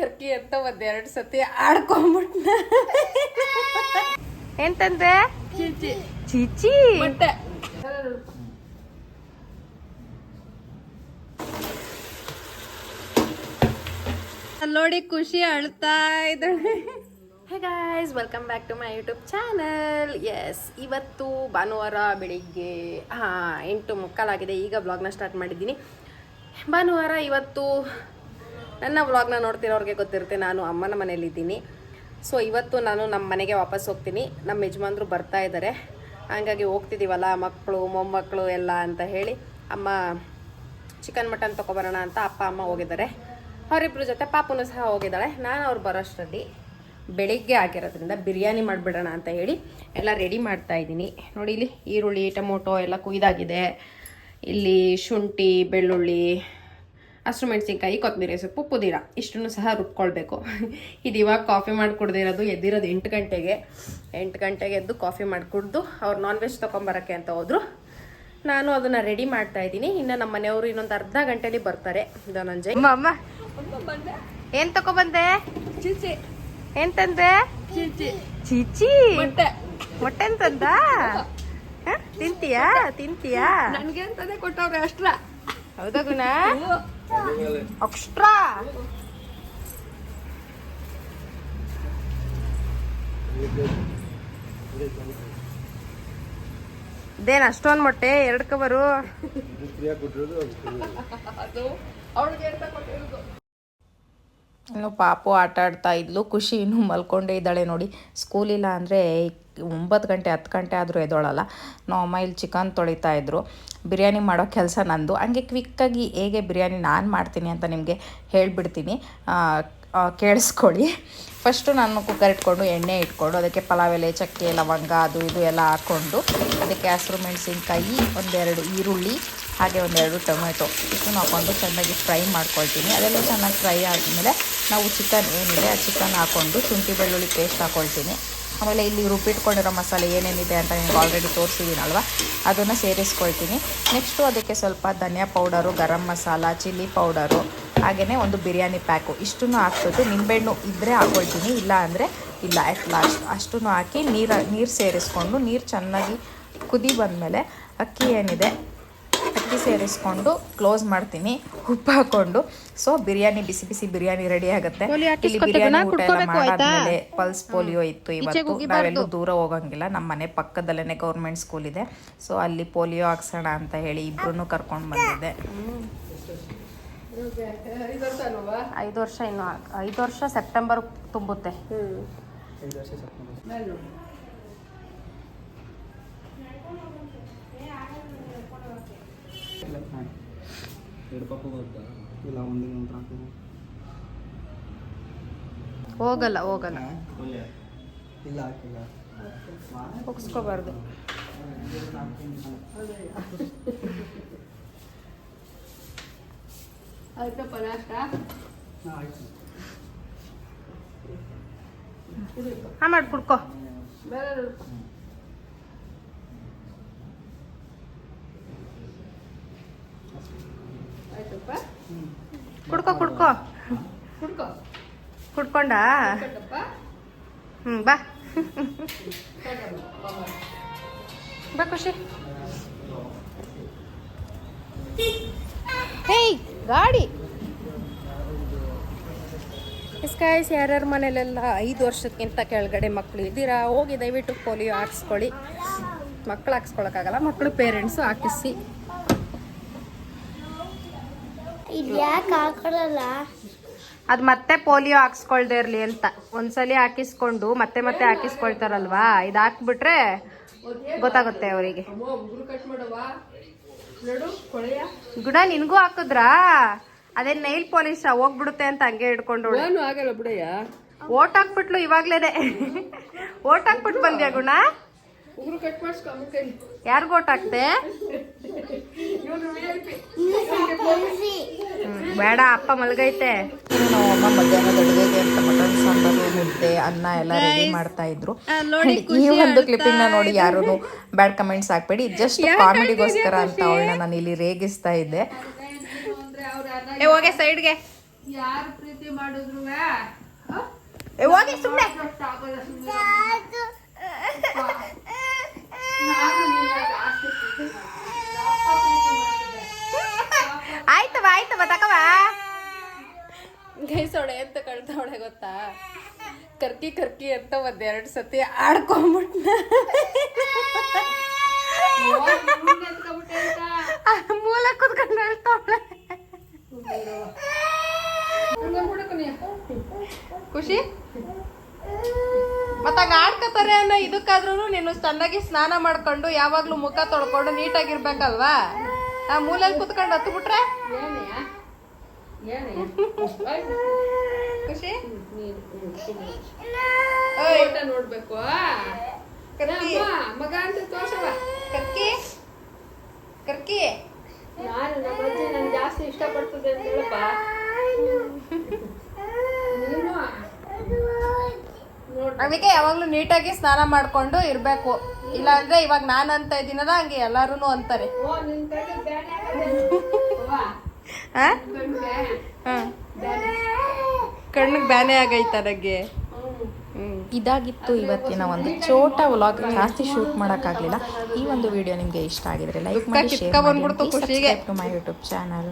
Turkey ಅಂತ ಒಂದೆರಡು ಸತಿ ಆಡ್ಕೊಂಡ್ಬಿಟ್ನ. ಎಂತಂದ್ರೆ ಚೀಚಿ ಚೀಚಿ ನೋಡಿ ಖುಷಿ ಅಳ್ತಾ ಇದ್ದಾಳೆ. Hey guys, welcome back to my YouTube channel. Yes, ಇವತ್ತು ಭಾನುವಾರ ಬೆಳಿಗ್ಗೆ 8:15 ಈಗ ವ್ಲಾಗ್ನ ಸ್ಟಾರ್ಟ್ ಮಾಡಿದ್ದೀನಿ. ಭಾನುವಾರ ಇವತ್ತು ನನ್ನ ವ್ಲಾಗ್ನ ನೋಡ್ತಿರೋರಿಗೆ ಗೊತ್ತಿರುತ್ತೆ, ನಾನು ಅಮ್ಮನ ಮನೇಲಿದ್ದೀನಿ. ಸೊ ಇವತ್ತು ನಾನು ನಮ್ಮ ಮನೆಗೆ ವಾಪಸ್ ಹೋಗ್ತೀನಿ. ನಮ್ಮ ಯಜಮಾನ್ರು ಬರ್ತಾ ಇದ್ದಾರೆ, ಹಂಗಾಗಿ ಹೋಗ್ತಿದ್ದೀವಲ್ಲ ಮಕ್ಕಳು ಮೊಮ್ಮಕ್ಕಳು ಎಲ್ಲ ಅಂತ ಹೇಳಿ ಅಮ್ಮ ಚಿಕನ್ ಮಟನ್ ತೊಗೊಬರೋಣ ಅಂತ ಅಪ್ಪ ಅಮ್ಮ ಹೋಗಿದ್ದಾರೆ. ಅವರಿಬ್ಬರ ಜೊತೆ ಪಾಪುನು ಸಹ ಹೋಗಿದ್ದಾಳೆ. ನಾನು ಅವ್ರು ಬರೋಷ್ಟರಲ್ಲಿ ಬೆಳಿಗ್ಗೆ ಆಗಿರೋದ್ರಿಂದ ಬಿರಿಯಾನಿ ಮಾಡಿಬಿಡೋಣ ಅಂತ ಹೇಳಿ ಎಲ್ಲ ರೆಡಿ ಮಾಡ್ತಾ ಇದ್ದೀನಿ. ನೋಡಿ, ಇಲ್ಲಿ ಈರುಳ್ಳಿ ಟೊಮೊಟೊ ಎಲ್ಲ ಕುಯ್ದಾಗಿದೆ. ಇಲ್ಲಿ ಶುಂಠಿ ಬೆಳ್ಳುಳ್ಳಿ ಹಸಿಮೆಣಸಿನ್ಕಾಯಿ ಕೊತ್ತಂಬರಿ ಸೊಪ್ಪು ಪುದೀನ ಇಷ್ಟನ್ನು ಸಹ ರುಬ್ಕೊಳ್ಬೇಕು. ಇದು ಇವಾಗ ಕಾಫಿ ಮಾಡಿ ಕುಡ್ದಿರೋದು. ಎದ್ದಿರೋದು 8 ಗಂಟೆಗೆ. 8 ಗಂಟೆಗೆ ಎದ್ದು ಕಾಫಿ ಮಾಡಿ ಕುಡ್ದು ಅವ್ರು ನಾನ್ ವೆಜ್ ತೊಗೊಂಬರೋಕ್ಕೆ ಅಂತ ಹೋದ್ರು. ನಾನು ಅದನ್ನು ರೆಡಿ ಮಾಡ್ತಾ ಇದ್ದೀನಿ. ಇನ್ನು ನಮ್ಮ ಮನೆಯವರು ಇನ್ನೊಂದು ಅರ್ಧ ಗಂಟೆಲಿ ಬರ್ತಾರೆ. ಧನಂಜಯ್ ಅಮ್ಮ ಏನು ತಗೊಬಂದೆ? ಚೀಚಿ. ಎಂತಂದೆ? ಚೀಚಿ ಮೊಟ್ಟೆ ಅಂತಂದ. ತಿಂತೀಯಾ ತಿಂತೀಯಾ? ನನಗೆ ಅಂತದೇ ಕೊಟ್ಟವ್ರೆ ಅಷ್ಟ್ರಾ. ಹೌದಾ ಗುಣ? ಅಕ್ಸ್ಟ್ರಾ. ಇದೇನು ಅಷ್ಟೊಂದು ಮೊಟ್ಟೆ? 2 ಕವರು. ಇನ್ನು ಪಾಪು ಆಟ ಆಡ್ತಾ ಇದ್ಲು. ಖುಷಿ ಇನ್ನೂ ಮಲ್ಕೊಂಡೇ ಇದ್ದಾಳೆ ನೋಡಿ. ಸ್ಕೂಲಿಲ್ಲ ಅಂದರೆ 9 ಗಂಟೆ 10 ಗಂಟೆ ಆದರೂ ಎದ್ದೋಳಲ್ಲ. ನಾವು ಅಮ್ಮ ಇಲ್ಲಿ ಚಿಕನ್ ತೊಳಿತಾ ಇದ್ರು. ಬಿರಿಯಾನಿ ಮಾಡೋ ಕೆಲಸ ನಂದು. ಹಂಗೆ ಕ್ವಿಕ್ಕಾಗಿ ಹೇಗೆ ಬಿರಿಯಾನಿ ನಾನು ಮಾಡ್ತೀನಿ ಅಂತ ನಿಮಗೆ ಹೇಳಿಬಿಡ್ತೀನಿ, ಕೇಳಿಸ್ಕೊಳ್ಳಿ. ಫಸ್ಟು ನಾನು ಕುಕ್ಕರ್ ಇಟ್ಕೊಂಡು ಎಣ್ಣೆ ಇಟ್ಕೊಂಡು ಅದಕ್ಕೆ ಪಲಾವ್ ಎಲೆ, ಚಕ್ಕೆ, ಲವಂಗ ಅದು ಇದು ಎಲ್ಲ ಹಾಕ್ಕೊಂಡು ಅದಕ್ಕೆ ಹಸಿರು ಮೆಣಸಿನ್ಕಾಯಿ, 1-2 ಈರುಳ್ಳಿ, ಹಾಗೆ 1-2 ಟೊಮೆಟೊ ಇದನ್ನು ಹಾಕ್ಕೊಂಡು ಚೆನ್ನಾಗಿ ಫ್ರೈ ಮಾಡ್ಕೊಳ್ತೀನಿ. ಅದೆಲ್ಲ ಚೆನ್ನಾಗಿ ಫ್ರೈ ಆದಮೇಲೆ ನಾವು ಚಿಕನ್ ಏನಿದೆ ಆ ಚಿಕನ್ ಹಾಕ್ಕೊಂಡು ಶುಂಠಿ ಬೆಳ್ಳುಳ್ಳಿ ಪೇಸ್ಟ್ ಹಾಕ್ಕೊಳ್ತೀನಿ. ಆಮೇಲೆ ಇಲ್ಲಿ ರುಬ್ಬಿಟ್ಕೊಂಡಿರೋ ಮಸಾಲೆ ಏನೇನಿದೆ ಅಂತ ನಿಮ್ಗೆ ಆಲ್ರೆಡಿ ತೋರಿಸಿದ್ದೀನಲ್ವ, ಅದನ್ನು ಸೇರಿಸ್ಕೊಳ್ತೀನಿ. ನೆಕ್ಸ್ಟು ಅದಕ್ಕೆ ಸ್ವಲ್ಪ ಧನಿಯಾ powder, garam masala, chilli powder, ಹಾಗೆಯೇ ಒಂದು ಬಿರಿಯಾನಿ ಪ್ಯಾಕು ಇಷ್ಟನ್ನು ಹಾಕ್ಬಿಟ್ಟು ನಿಂಬೆಹಣ್ಣು ಇದ್ದರೆ ಹಾಕ್ಕೊಳ್ತೀನಿ, ಇಲ್ಲ ಅಂದರೆ ಇಲ್ಲ. ಅಟ್ ಲಾಸ್ಟ್ ಅಷ್ಟನ್ನು ಹಾಕಿ ನೀರು ಸೇರಿಸ್ಕೊಂಡು ನೀರು ಚೆನ್ನಾಗಿ ಕುದಿ ಬಂದಮೇಲೆ ಅಕ್ಕಿ ಏನಿದೆ ಅಕ್ಕಿ ಸೇರಿಸ್ಕೊಂಡು ಕ್ಲೋಸ್ ಮಾಡ್ತೀನಿ ಉಪ್ಪು ಹಾಕ್ಕೊಂಡು. ಸೊ ಬಿರಿಯಾನಿ ಬಿಸಿ ಬಿಸಿ ಬಿರಿಯಾನಿ ರೆಡಿ ಆಗುತ್ತೆ. ಇಲ್ಲಿ ಬಿರಿಯಾನಿ ಊಟ ಎಲ್ಲ ಮಾಡಾದ್ಮೇಲೆ ಪಲ್ಸ್ ಪೋಲಿಯೋ ಇತ್ತು ಇವತ್ತು. ನಾವೆಲ್ಲೂ ದೂರ ಹೋಗಂಗಿಲ್ಲ, ನಮ್ಮ ಮನೆ ಪಕ್ಕದಲ್ಲೇ ಗೌರ್ಮೆಂಟ್ ಸ್ಕೂಲ್ ಇದೆ. ಸೊ ಅಲ್ಲಿ ಪೋಲಿಯೋ ಹಾಕ್ಸೋಣ ಅಂತ ಹೇಳಿ ಇಬ್ಬರನ್ನು ಕರ್ಕೊಂಡು ಬಂದಿದ್ದೆ. 5 ವರ್ಷ ಇನ್ನು 5 ವರ್ಷ ಸೆಪ್ಟೆಂಬರ್ ತುಂಬುತ್ತೆ. ಹೋಗಲ್ಲ ಹೋಗಿಸ್ಕೋಬಾರ್ದು. ಮಾಡಿ ಕುಡ್ಕೋ. ಕುಡ್ಕೊಂಡ ಬಾ ಬಾ ಖುಷಿ. ಹೇಯ್ ಗಾಡಿ. ಗೈಸ್, ಯಾರ್ಯಾರ ಮನೇಲೆಲ್ಲ 5 ವರ್ಷಕ್ಕಿಂತ ಕೆಳಗಡೆ ಮಕ್ಕಳು ಇದ್ದೀರಾ, ಹೋಗಿ ದಯವಿಟ್ಟು ಪೋಲಿಯೋ ಹಾಕ್ಸ್ಕೊಳ್ಳಿ. ಮಕ್ಕಳು ಹಾಕ್ಸ್ಕೊಳಕ್ಕಾಗಲ್ಲ, ಮಕ್ಕಳು ಪೇರೆಂಟ್ಸು ಹಾಕಿಸಿ. ಅದು ಮತ್ತೆ ಪೋಲಿಯೋ ಹಾಕ್ಸ್ಕೊಳ್ದೇ ಇರಲಿ ಅಂತ ಒಂದ್ಸಲಿ ಹಾಕಿಸ್ಕೊಂಡು ಮತ್ತೆ ಮತ್ತೆ ಹಾಕಿಸ್ಕೊಳ್ತಾರಲ್ವಾ, ಇದು ಹಾಕ್ಬಿಟ್ರೆ ಗೊತ್ತಾಗುತ್ತೆ ಅವರಿಗೆ. ಗುಣ ನಿನ್ಗೂ ಹಾಕಿದ್ರಾ? ಅದೇ ನೈಲ್ ಪಾಲಿಶ್ ಹೋಗ್ಬಿಡುತ್ತೆ ಅಂತ ಹಂಗೆ ಹಿಡ್ಕೊಂಡು ಓಟ್ ಹಾಕ್ಬಿಟ್ಲು. ಇವಾಗ್ಲೇನೆ ಓಟ್ ಹಾಕ್ಬಿಟ್ಟು ಬಂದ್ಯಾ ಗುಣ? ಯಾರಿಗೂ ಓಟ್ ಹಾಕ್ತೆ? ಬೇಡ, ಅಪ್ಪ ಮಲ್ಗೈತೆ. ಅಮ್ಮ ಮಧ್ಯಾಹ್ನದ ಅಡುಗೆಗೆ ಅಂತ ಮಟನ್ ಸಾಂಬಾರು, ಮುದ್ದೆ, ಅನ್ನ ಎಲ್ಲ ರೆಡಿ ಮಾಡ್ತಾ ಇದ್ರು. ಈ ಒಂದು ಕ್ಲಿಪ್ಪಿಂಗ್ ನೋಡಿ ಯಾರು ಬ್ಯಾಡ್ ಕಮೆಂಟ್ಸ್ ಹಾಕ್ಬೇಡಿ, ಜಸ್ಟ್ ಕಾಮಿಡಿಗೋಸ್ಕರ ಅಂತ ಅವಳನ್ನ ನಾನು ಇಲ್ಲಿ ರೇಗಿಸ್ತಾ ಇದ್ದೆ. ಹೋಗೆ ಸೈಡ್ಗೆ ಯಾರು ಪ್ರೀತಿ ಮಾಡಿದ್ರು ಹೋಗಿ ಸುಮ್ಮನೆ. ಆಯ್ತವ ಆಯ್ತವ ತಕವ. ಗೈಸೋಳೆ ಅಂತ ಕಳ್ತವಳೆ ಗೊತ್ತಾ, ಕರ್ಕಿ ಕರ್ಕಿ ಅಂತ ಒಂದೆರಡು ಸತಿ ಆಡ್ಕೊಂಬಿಟ್ನ. ಮೂಲ ಕುತ್ಕೊಂಡು ಹೇಳ್ತಾವಳೆ. ಖುಷಿ ಮತ್ತಾಗ ಆಡ್ಕತಾರೆ ಅನ್ನೋ ಇದಕ್ಕಾದ್ರೂ ನೀನು ಚೆನ್ನಾಗಿ ಸ್ನಾನ ಮಾಡ್ಕೊಂಡು ಯಾವಾಗ್ಲೂ ಮುಖ ತೊಳ್ಕೊಂಡು ನೀಟಾಗಿರ್ಬೇಕಲ್ವಾ. ಆ ಮೂಲೆಯಲ್ಲಿ ಕುತ್ಕೊಂಡು ಹತ್ತು ಬಿಟ್ರೆ ಖುಷಿ ನೋಡ್ಬೇಕು ಮಗ ಅಂತ ತೋರ್ಸವ. ಕರ್ಕಿ ಕರ್ಕಿ ನಾನು ನಮ್ಮ ಅಜ್ಜಿ ನನ್ ಜಾಸ್ತಿ ಇಷ್ಟಪಡ್ತದೆ ಅಂತ ಹೇಳಪ್ಪ. ನೀನು ಅದಕ್ಕೆ ಯಾವಾಗ್ಲೂ ನೀಟಾಗಿ ಸ್ನಾನ ಮಾಡ್ಕೊಂಡು ಇರ್ಬೇಕು. ಇಲ್ಲ ಅಂದ್ರೆ ಇವಾಗ ನಾನು ಅಂತ ಇದೀನಲ್ಲ ಹಂಗೆ ಎಲ್ಲಾರು ಅಂತಾರೆ. ಕಣ್ಣಿಗೆ ಬ್ಯಾನೆ ಆಗೈತ ನನಗೆ. ಇದಾಗಿತ್ತು ಇವತ್ತಿನ ಒಂದು ಚೋಟ ವ್ಲಾಗ್. ಜಾಸ್ತಿ ಶೂಟ್ ಮಾಡೋಕ್ಕಾಗಲಿಲ್ಲ. ಈ ಒಂದು ವಿಡಿಯೋ ನಿಮಗೆ ಇಷ್ಟ ಆಗಿದ್ರೆ ಲೈಕ್ ಮಾಡಿ, ಶೇರ್ ಮಾಡಿ, subscribe to my YouTube channel.